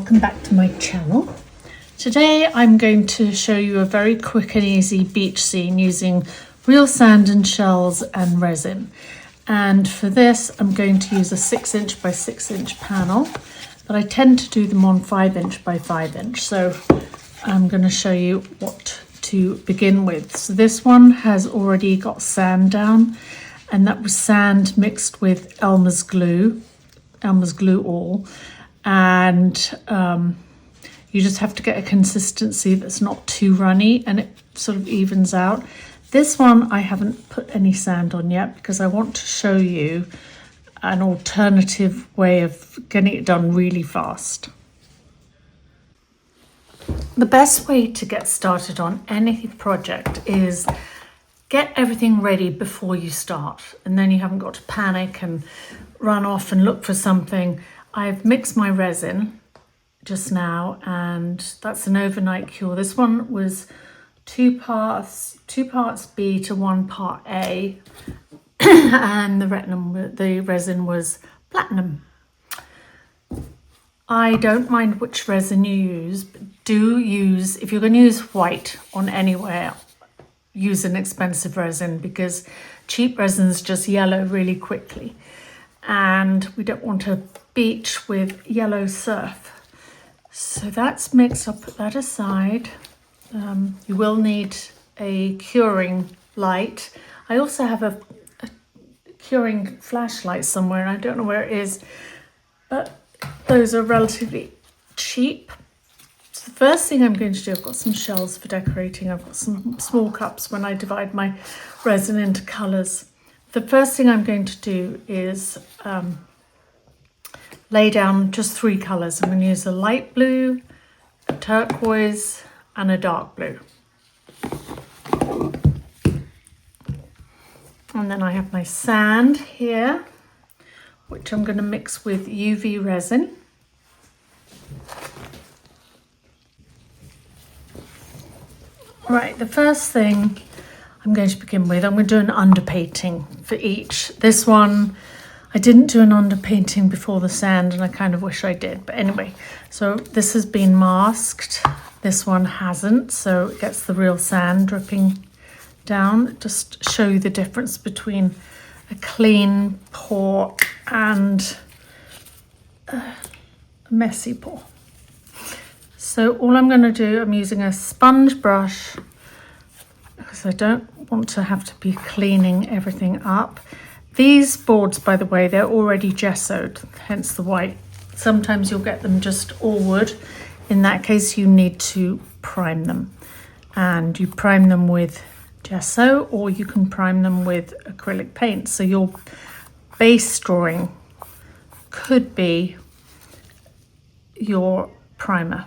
welcome back to my channel. Today I'm going to show you a very quick and easy beach scene using real sand and shells and resin. And for this I'm going to use a 6" by 6" panel, but I tend to do them on 5" by 5". So I'm going to show you what to begin with. So this one has already got sand down, and that was sand mixed with Elmer's glue all. And you just have to get a consistency that's not too runny and it sort of evens out. This one I haven't put any sand on yet because I want to show you an alternative way of getting it done really fast. The best way to get started on any project is get everything ready before you start, and then you haven't got to panic and run off and look for something. I've mixed my resin just now, and that's an overnight cure. This one was two parts B to 1 part A, and the resin was platinum. I don't mind which resin you use, but if you're going to use white on anywhere, use an expensive resin, because cheap resins just yellow really quickly, and we don't want a beach with yellow surf. So that's mixed. I'll put that aside. You will need a curing light. I also have a curing flashlight somewhere, and I don't know where it is, but those are relatively cheap. So the first thing I'm going to do, I've got some shells for decorating. I've got some small cups when I divide my resin into colours. The first thing I'm going to do is lay down just 3 colours. I'm going to use a light blue, a turquoise and a dark blue. And then I have my sand here, which I'm going to mix with UV resin. Right, the first thing I'm going to begin with, I'm going to do an underpainting for each. This one, I didn't do an underpainting before the sand, and I kind of wish I did. But anyway, so this has been masked. This one hasn't, so it gets the real sand dripping down. Just show you the difference between a clean pour and a messy pour. So all I'm going to do, I'm using a sponge brush because I don't want to have to be cleaning everything up. These boards, by the way, they're already gessoed, hence the white. Sometimes you'll get them just all wood. In that case, you need to prime them. And you prime them with gesso, or you can prime them with acrylic paint. So your base drawing could be your primer.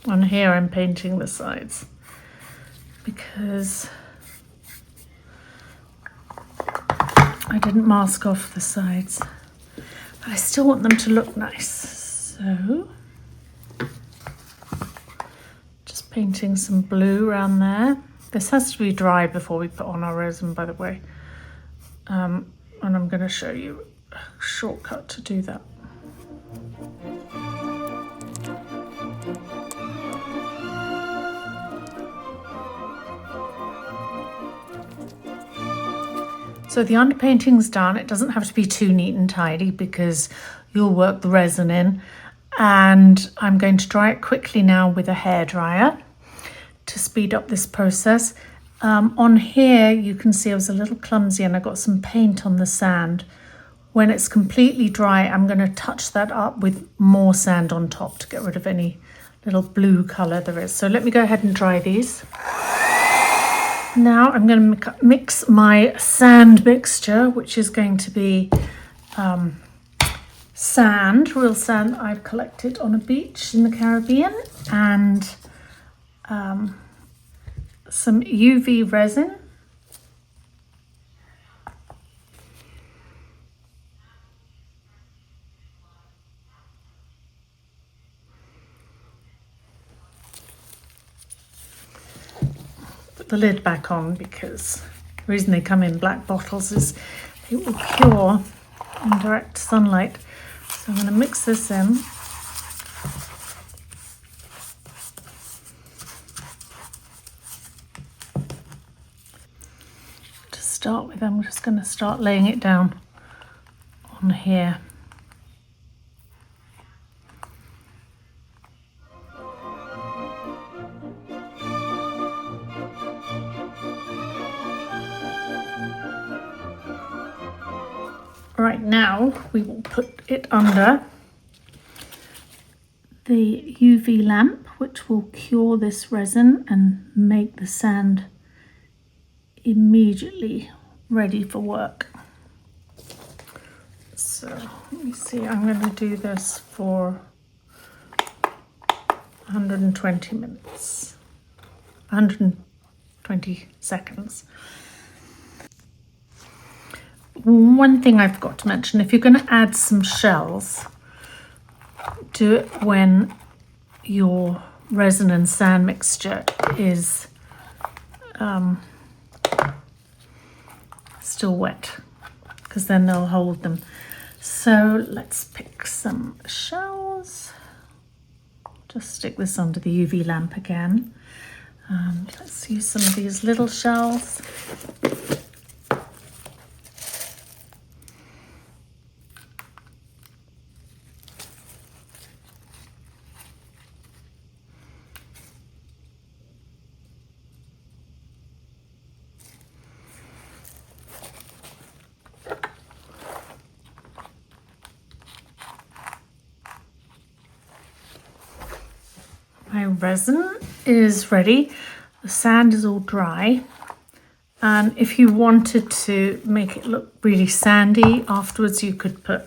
And here I'm painting the sides because I didn't mask off the sides, but I still want them to look nice. So just painting some blue around there. This has to be dry before we put on our resin, by the way. And I'm going to show you a shortcut to do that. So the underpainting's done. It doesn't have to be too neat and tidy because you'll work the resin in. And I'm going to dry it quickly now with a hairdryer to speed up this process. On here, you can see I was a little clumsy and I got some paint on the sand. When it's completely dry, I'm going to touch that up with more sand on top to get rid of any little blue colour there is. So let me go ahead and dry these. Now I'm going to mix my sand mixture, which is going to be sand, real sand I've collected on a beach in the Caribbean, and some UV resin. put the lid back on because the reason they come in black bottles is they will cure in direct sunlight. So I'm going to mix this in. To start with, I'm just going to start laying it down on here. Right, now we will put it under the UV lamp, which will cure this resin and make the sand immediately ready for work. So let me see, I'm going to do this for 120 minutes, 120 seconds. One thing I forgot to mention, if you're going to add some shells, do it when your resin and sand mixture is still wet, because then they'll hold them. So let's pick some shells. Just stick this under the UV lamp again. Let's use some of these little shells. My resin is ready, the sand is all dry, and if you wanted to make it look really sandy afterwards, you could put,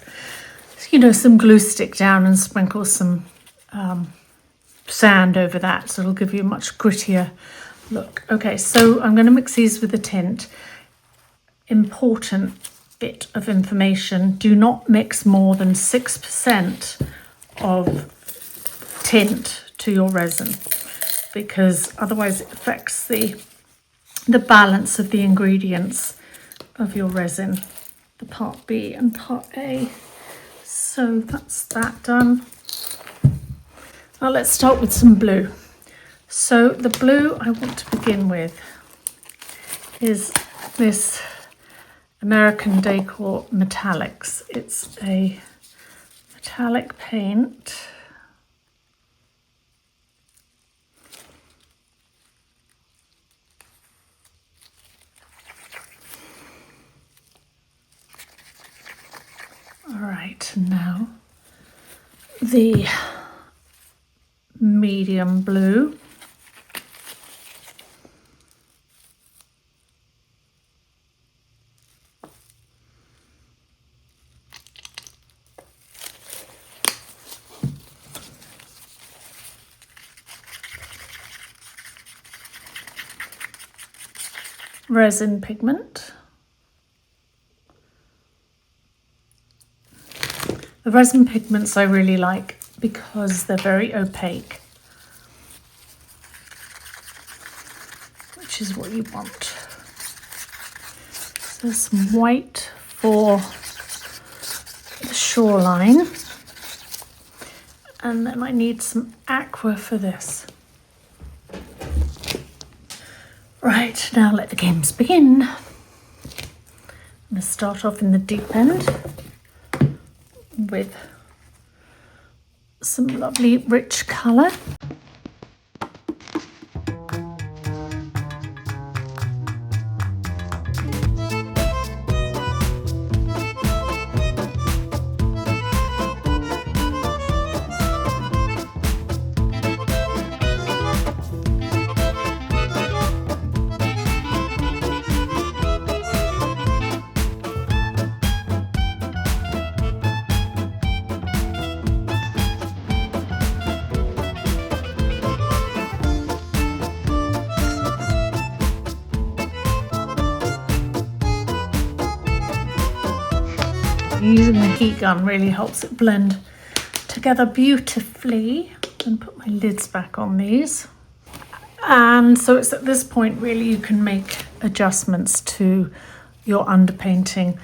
some glue stick down and sprinkle some sand over that, so it'll give you a much grittier look. Okay, so I'm going to mix these with the tint. Important bit of information: do not mix more than 6% of tint to your resin, because otherwise it affects the balance of the ingredients of your resin, the part B and part A. So that's that done. Now let's start with some blue. So the blue I want to begin with is this American Decor Metallics. It's a metallic paint. All right, now the medium blue. Resin pigment. The resin pigments I really like because they're very opaque, which is what you want. So there's some white for the shoreline, and then I need some aqua for this. Right, now let the games begin. I'm going to start off in the deep end with some lovely rich colour. Using the heat gun really helps it blend together beautifully. And put my lids back on these. And so it's at this point really you can make adjustments to your underpainting.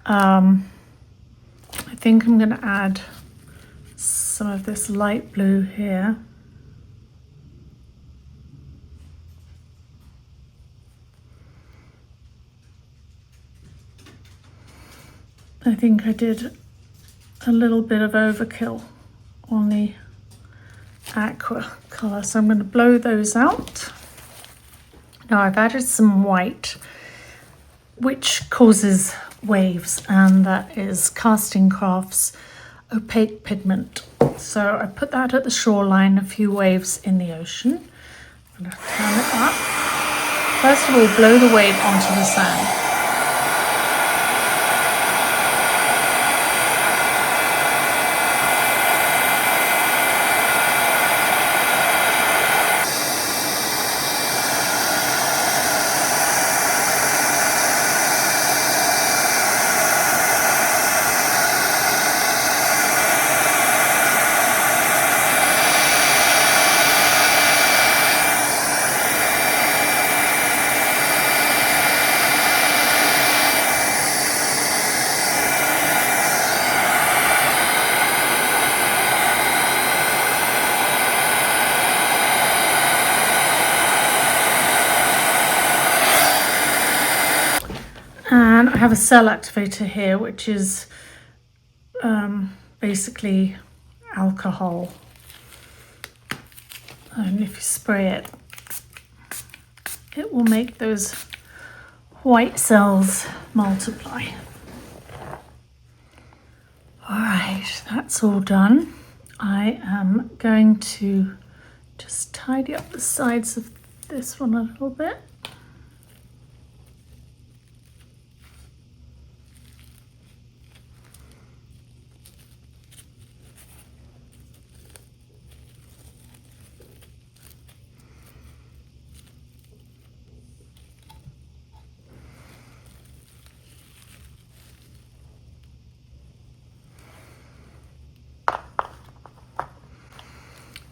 I think I'm going to add some of this light blue here. I think I did a little bit of overkill on the aqua colour, so I'm going to blow those out. Now I've added some white, which causes waves, and that is Casting Crafts Opaque Pigment. So I put that at the shoreline, a few waves in the ocean. I'm going to turn it up. First of all, blow the wave onto the sand. And I have a cell activator here, which is basically alcohol. And if you spray it, it will make those white cells multiply. All right, that's all done. I am going to just tidy up the sides of this one a little bit.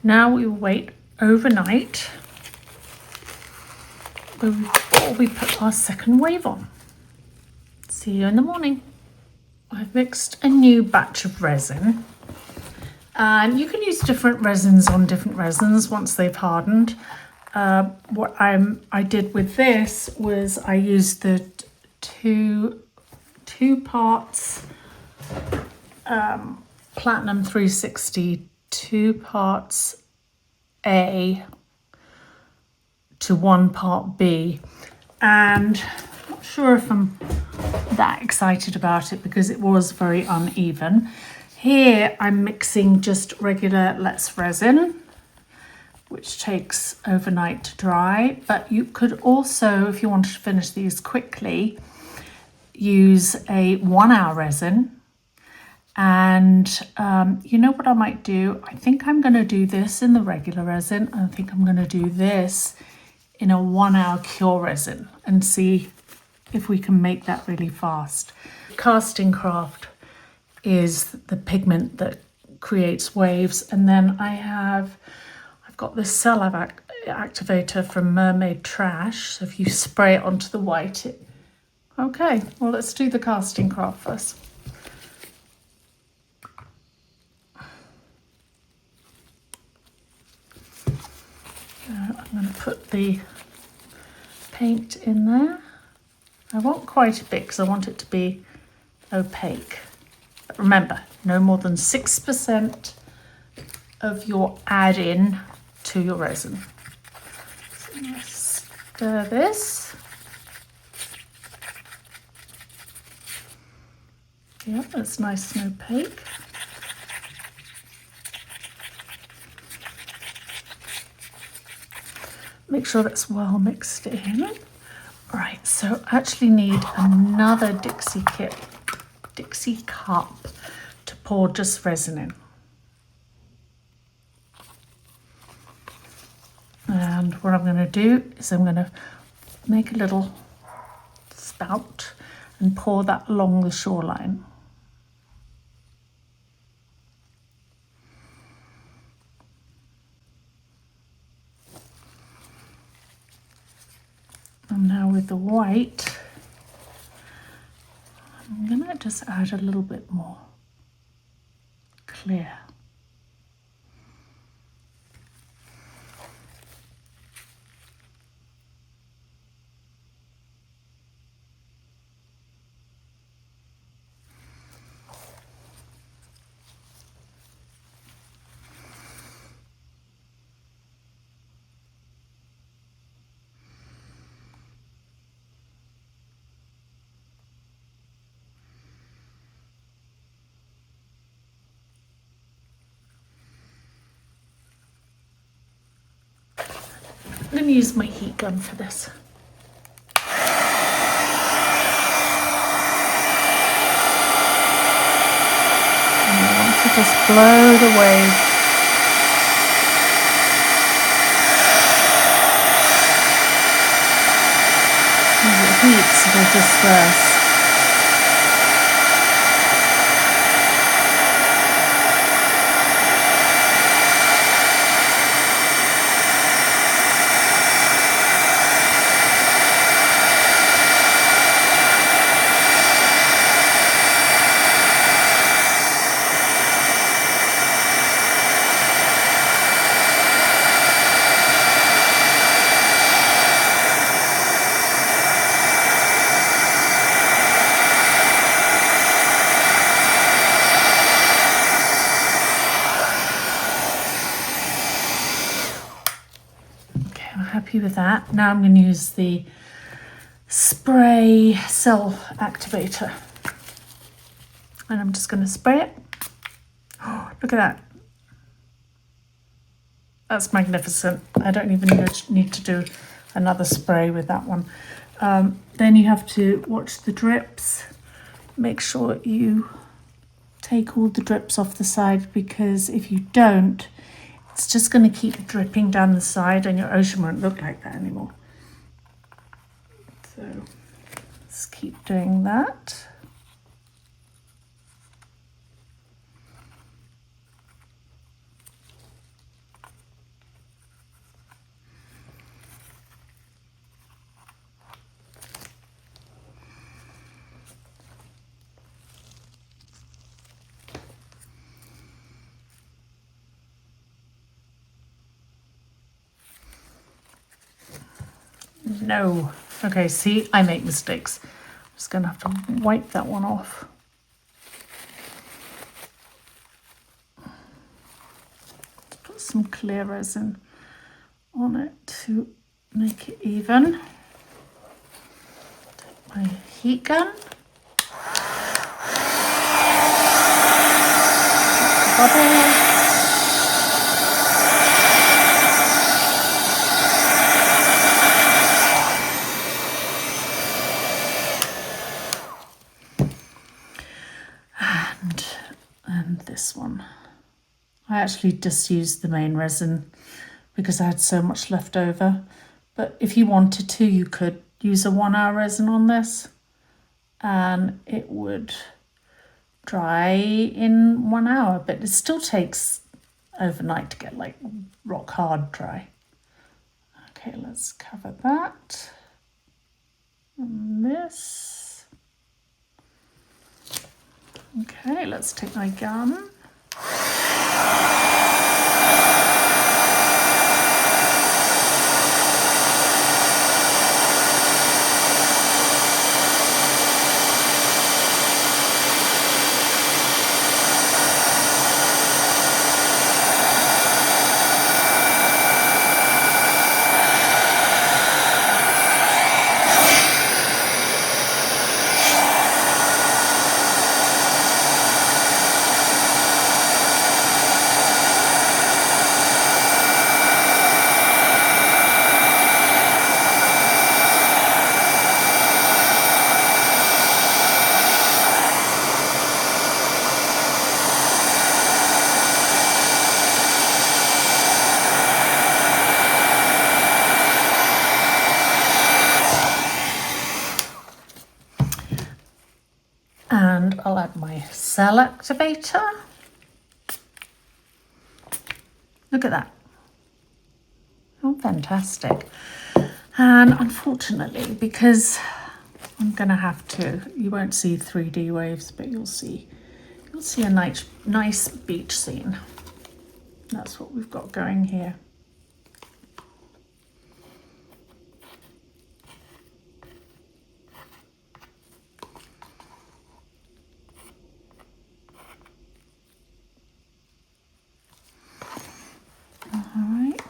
Now we wait overnight before we put our second wave on. See you in the morning. I've mixed a new batch of resin, and you can use different resins on different resins once they've hardened. What I did with this was I used the two parts Platinum 360, 2 parts A to 1 part B, and I'm not sure if I'm that excited about it because it was very uneven. Here I'm mixing just regular Let's Resin, which takes overnight to dry, but you could also, if you wanted to finish these quickly, use a 1 hour resin. And you know what I might do? I think I'm going to do this in the regular resin. I think I'm going to do this in a 1 hour cure resin and see if we can make that really fast. Casting Craft is the pigment that creates waves, and then I've got this cell activator from Mermaid Trash. So if you spray it onto the white, okay. Well, let's do the Casting Craft first. I'm going to put the paint in there. I want quite a bit because I want it to be opaque. But remember, no more than 6% of your add-in to your resin. So I'm going to stir this. Yep, that's nice and opaque. Make sure that's well mixed in. Right, so I actually need another Dixie cup to pour just resin in. And what I'm going to do is I'm going to make a little spout and pour that along the shoreline. And now with the white, I'm gonna just add a little bit more clear. I'm going to use my heat gun for this. And I want to just blow the wave. As it heats, it'll disperse. Happy with that. Now I'm going to use the spray cell activator, and I'm just going to spray it. Oh, look at that. That's magnificent. I don't even need to do another spray with that one. Then you have to watch the drips. Make sure you take all the drips off the side, because if you don't, it's just going to keep dripping down the side and your ocean won't look like that anymore. So let's keep doing that. No. Okay, see, I make mistakes. I'm just going to have to wipe that one off. Put some clear resin on it to make it even. Take my heat gun. Bubble. And this one. I actually just used the main resin because I had so much left over. But if you wanted to, you could use a 1 hour resin on this and it would dry in 1 hour, but it still takes overnight to get like rock hard dry. Okay, let's cover that. And this. Okay, let's take my gun. And I'll add my cell activator. Look at that. Oh, fantastic. And unfortunately, because I'm gonna have to, you won't see 3D waves, but you'll see a nice beach scene. That's what we've got going here.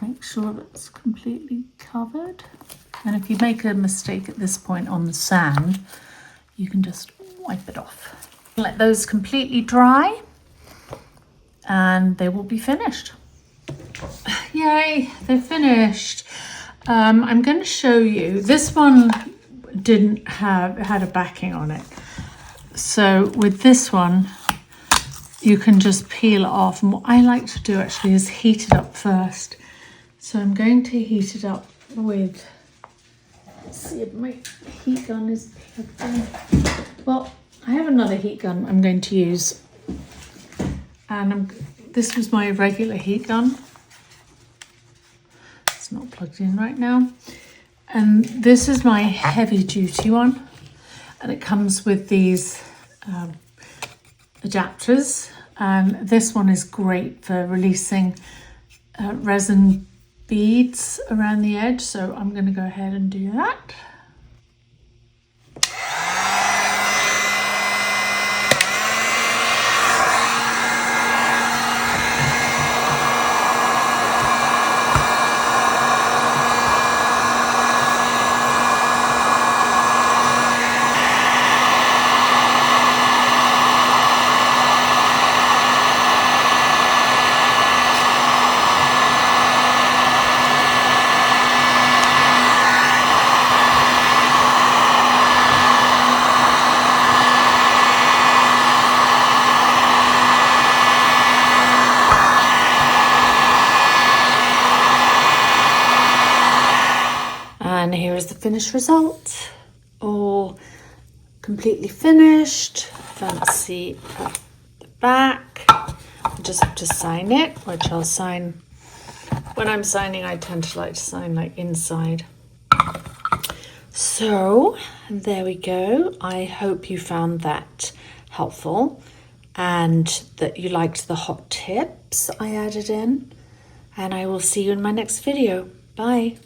Make sure that's completely covered. And if you make a mistake at this point on the sand, you can just wipe it off. Let those completely dry and they will be finished. Yay, they're finished. I'm going to show you. This one didn't have, it had a backing on it. So with this one, you can just peel it off. And what I like to do actually is heat it up first. So I'm going to heat it up with, let's see if my heat gun is plugged in. Well, I have another heat gun I'm going to use. And this was my regular heat gun. It's not plugged in right now. And this is my heavy duty one. And it comes with these adapters. And this one is great for releasing resin beads around the edge, so I'm going to go ahead and do that. And here is the finished result, all completely finished, fancy at the back. I just have to sign it, which I'll sign. When I'm signing, I tend to like to sign like inside. So there we go. I hope you found that helpful and that you liked the hot tips I added in. And I will see you in my next video. Bye.